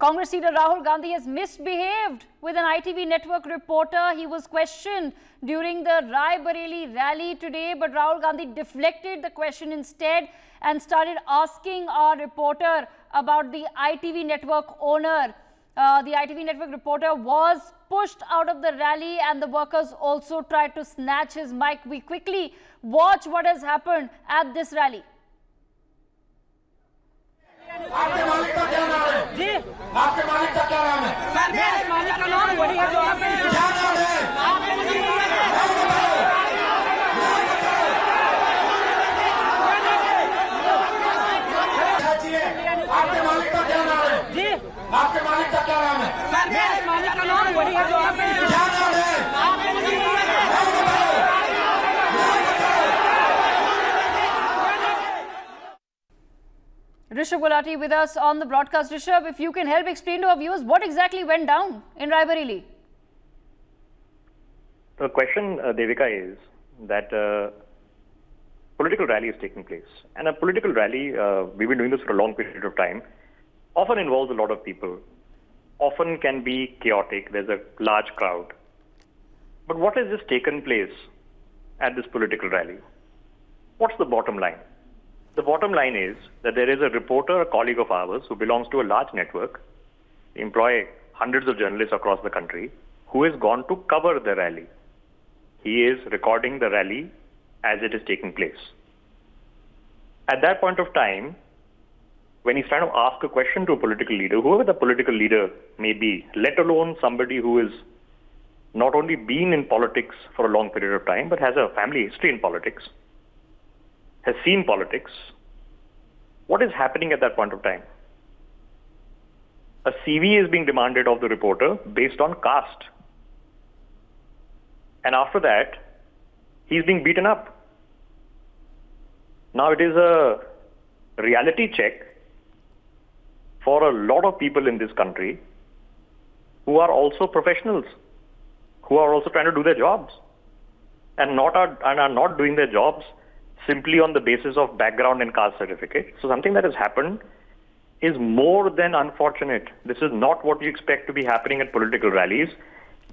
Congress leader Rahul Gandhi has misbehaved with an ITV network reporter. He was questioned during the Rae-Bareli rally today, but Rahul Gandhi deflected the question instead and started asking our reporter about the ITV network owner. The ITV network reporter was pushed out of the rally and the workers also tried to snatch his mic. We quickly watch what has happened at this rally. आपके मालिक का क्या नाम है? जी आपके मालिक का क्या नाम है? सर मेरे मालिक का नाम वही है जो आप क्या नाम है? आपके मालिक का क्या नाम है? जी आपके मालिक का क्या नाम है? सर मेरे मालिक का नाम वही है जो आप क्या नाम है? Rishabh Gulati with us on the broadcast. Rishabh, if you can help explain to our viewers what exactly went down in Rae-Bareli. The question, Devika, is that political rally is taking place. And a political rally, we've been doing this for a long period of time, often involves a lot of people, often can be chaotic, there's a large crowd. But what has just taken place at this political rally? What's the bottom line? The bottom line is that there is a reporter, a colleague of ours, who belongs to a large network, employ hundreds of journalists across the country, who has gone to cover the rally. He is recording the rally as it is taking place. At that point of time, when he's trying to ask a question to a political leader, whoever the political leader may be, let alone somebody who has not only been in politics for a long period of time, but has a family history in politics, has seen politics, what is happening at that point of time? A CV is being demanded of the reporter based on caste. And after that, he's being beaten up. Now it is a reality check for a lot of people in this country who are also professionals, who are also trying to do their jobs and are not doing their jobs simply on the basis of background and caste certificate. So something that has happened is more than unfortunate. This is not what you expect to be happening at political rallies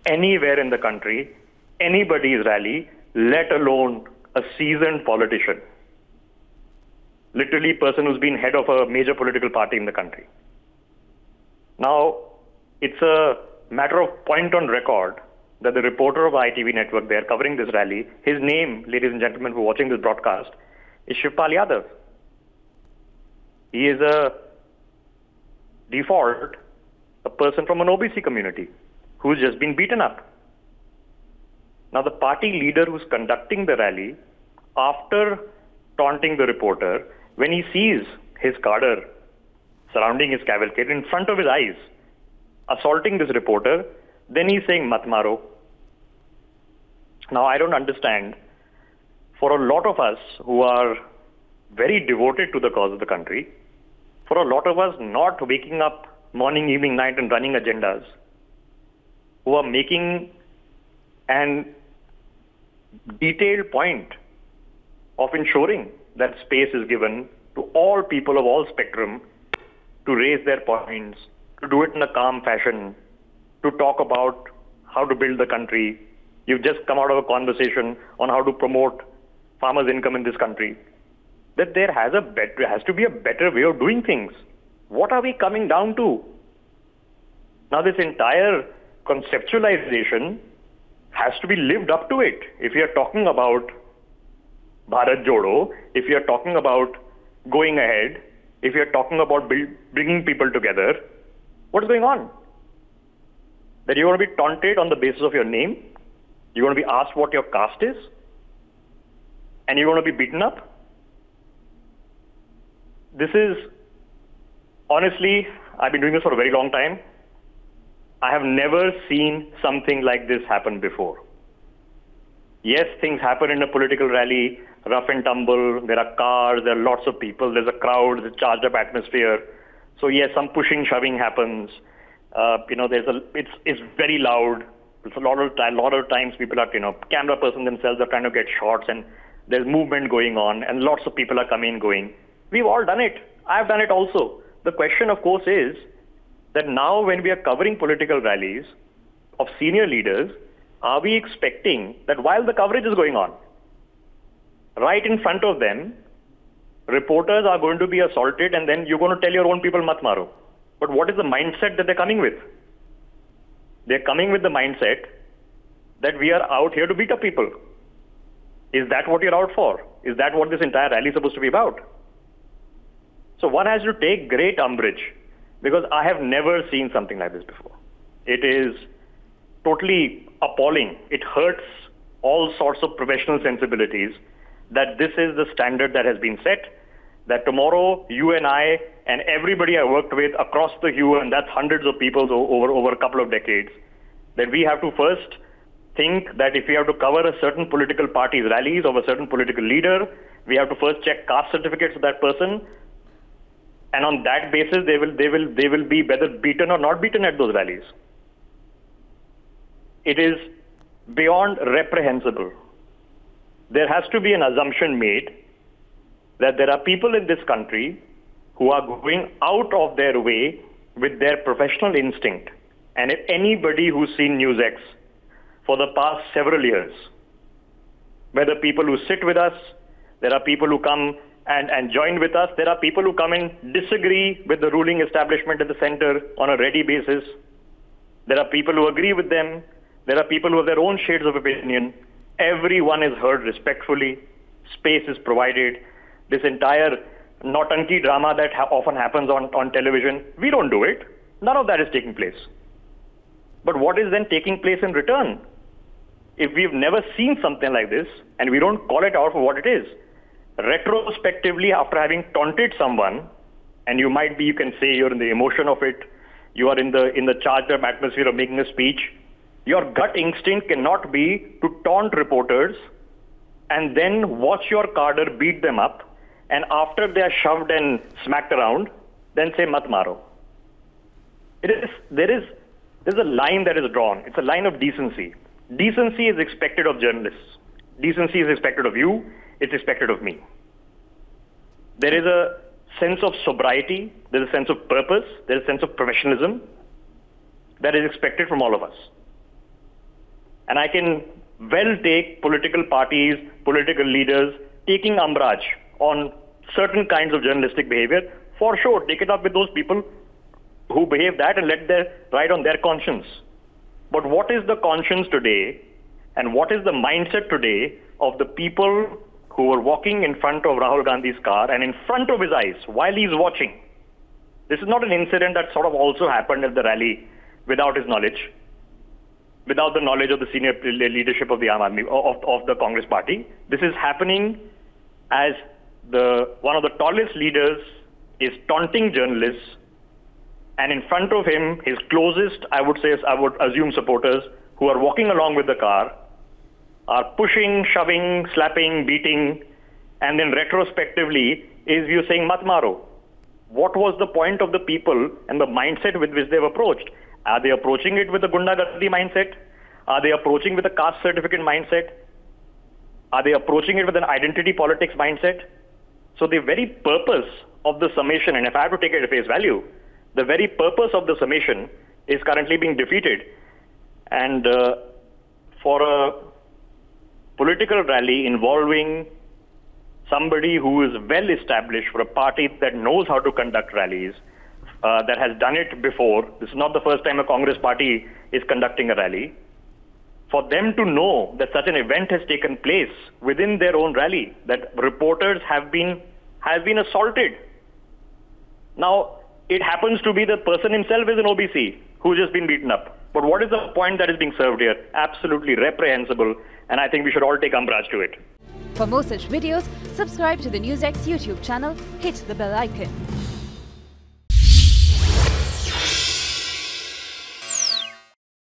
anywhere in the country, anybody's rally, let alone a seasoned politician. Literally a person who's been head of a major political party in the country. Now, it's a matter of point on record that the reporter of ITV network there covering this rally, his name, ladies and gentlemen who are watching this broadcast, is Shivpal Yadav. He is a default, a person from an OBC community who's just been beaten up. Now the party leader who's conducting the rally, after taunting the reporter, when he sees his cadre surrounding his cavalcade in front of his eyes, assaulting this reporter, then he's saying, "Mat maro." Now, I don't understand. For a lot of us who are very devoted to the cause of the country, for a lot of us not waking up morning, evening, night and running agendas, who are making an detailed point of ensuring that space is given to all people of all spectrum to raise their points, to do it in a calm fashion, to talk about how to build the country. You've just come out of a conversation on how to promote farmers' income in this country. That there has to be a better way of doing things. What are we coming down to? Now this entire conceptualization has to be lived up to it. If you are talking about Bharat Jodo, if you are talking about going ahead, if you are talking about bringing people together, what's going on? That you're going to be taunted on the basis of your name, you're going to be asked what your caste is, and you're going to be beaten up? This is, honestly, I've been doing this for a very long time. I have never seen something like this happen before. Yes, things happen in a political rally, rough and tumble, there are cars, there are lots of people, there's a crowd, there's a charged up atmosphere. So yes, some pushing, shoving happens. It's very loud. It's a lot of times people are, camera person themselves are trying to get shots and there's movement going on and lots of people are coming and going. We've all done it. I've done it also. The question, of course, is that now when we are covering political rallies of senior leaders, are we expecting that while the coverage is going on, right in front of them, reporters are going to be assaulted and then you're going to tell your own people, mat maro. But what is the mindset that they're coming with? They're coming with the mindset that we are out here to beat up people. Is that what you're out for? Is that what this entire rally is supposed to be about? So one has to take great umbrage, because I have never seen something like this before. It is totally appalling. It hurts all sorts of professional sensibilities that this is the standard that has been set, that tomorrow you and I and everybody I worked with across the hue, and that's hundreds of people over a couple of decades, that we have to first think that if we have to cover a certain political party's rallies of a certain political leader, we have to first check caste certificates of that person, and on that basis they will be whether beaten or not beaten at those rallies. It is beyond reprehensible. There has to be an assumption made that there are people in this country who are going out of their way with their professional instinct. And if anybody who's seen NewsX for the past several years, whether people who sit with us, there are people who come and join with us, there are people who come and disagree with the ruling establishment at the center on a ready basis. There are people who agree with them. There are people who have their own shades of opinion. Everyone is heard respectfully. Space is provided. This entire nautanki drama that often happens on television, we don't do it. None of that is taking place. But what is then taking place in return? If we've never seen something like this and we don't call it out for what it is, retrospectively after having taunted someone, and you can say you're in the emotion of it, you are in the charged up atmosphere of making a speech, your gut instinct cannot be to taunt reporters and then watch your cadre beat them up, and after they are shoved and smacked around, then say mat maro. There's a line that is drawn. It's a line of decency. Decency is expected of journalists. Decency is expected of you. It's expected of me. There is a sense of sobriety. There's a sense of purpose. There's a sense of professionalism that is expected from all of us. And I can well take political parties, political leaders taking umbrage on certain kinds of journalistic behavior. For sure, take it up with those people who behave that and let their ride on their conscience. But what is the conscience today, and what is the mindset today of the people who were walking in front of Rahul Gandhi's car and in front of his eyes while he's watching? This is not an incident that sort of also happened at the rally without his knowledge, without the knowledge of the senior leadership of the of the Congress party. This is happening as one of the tallest leaders is taunting journalists, and in front of him, his closest, I would assume, supporters who are walking along with the car are pushing, shoving, slapping, beating, and then retrospectively is you saying mat maro. What was the point of the people and the mindset with which they've approached? Are they approaching it with a gundagandi mindset? Are they approaching with a caste certificate mindset? Are they approaching it with an identity politics mindset? So the very purpose of the summation, and if I have to take it at face value, the very purpose of the summation is currently being defeated. And for a political rally involving somebody who is well established, for a party that knows how to conduct rallies, that has done it before, this is not the first time a Congress party is conducting a rally, for them to know that such an event has taken place within their own rally, that reporters have been assaulted. Now, it happens to be the person himself is an OBC who's just been beaten up. But what is the point that is being served here? Absolutely reprehensible, and I think we should all take umbrage to it. For more such videos, subscribe to the NewsX YouTube channel, hit the bell icon.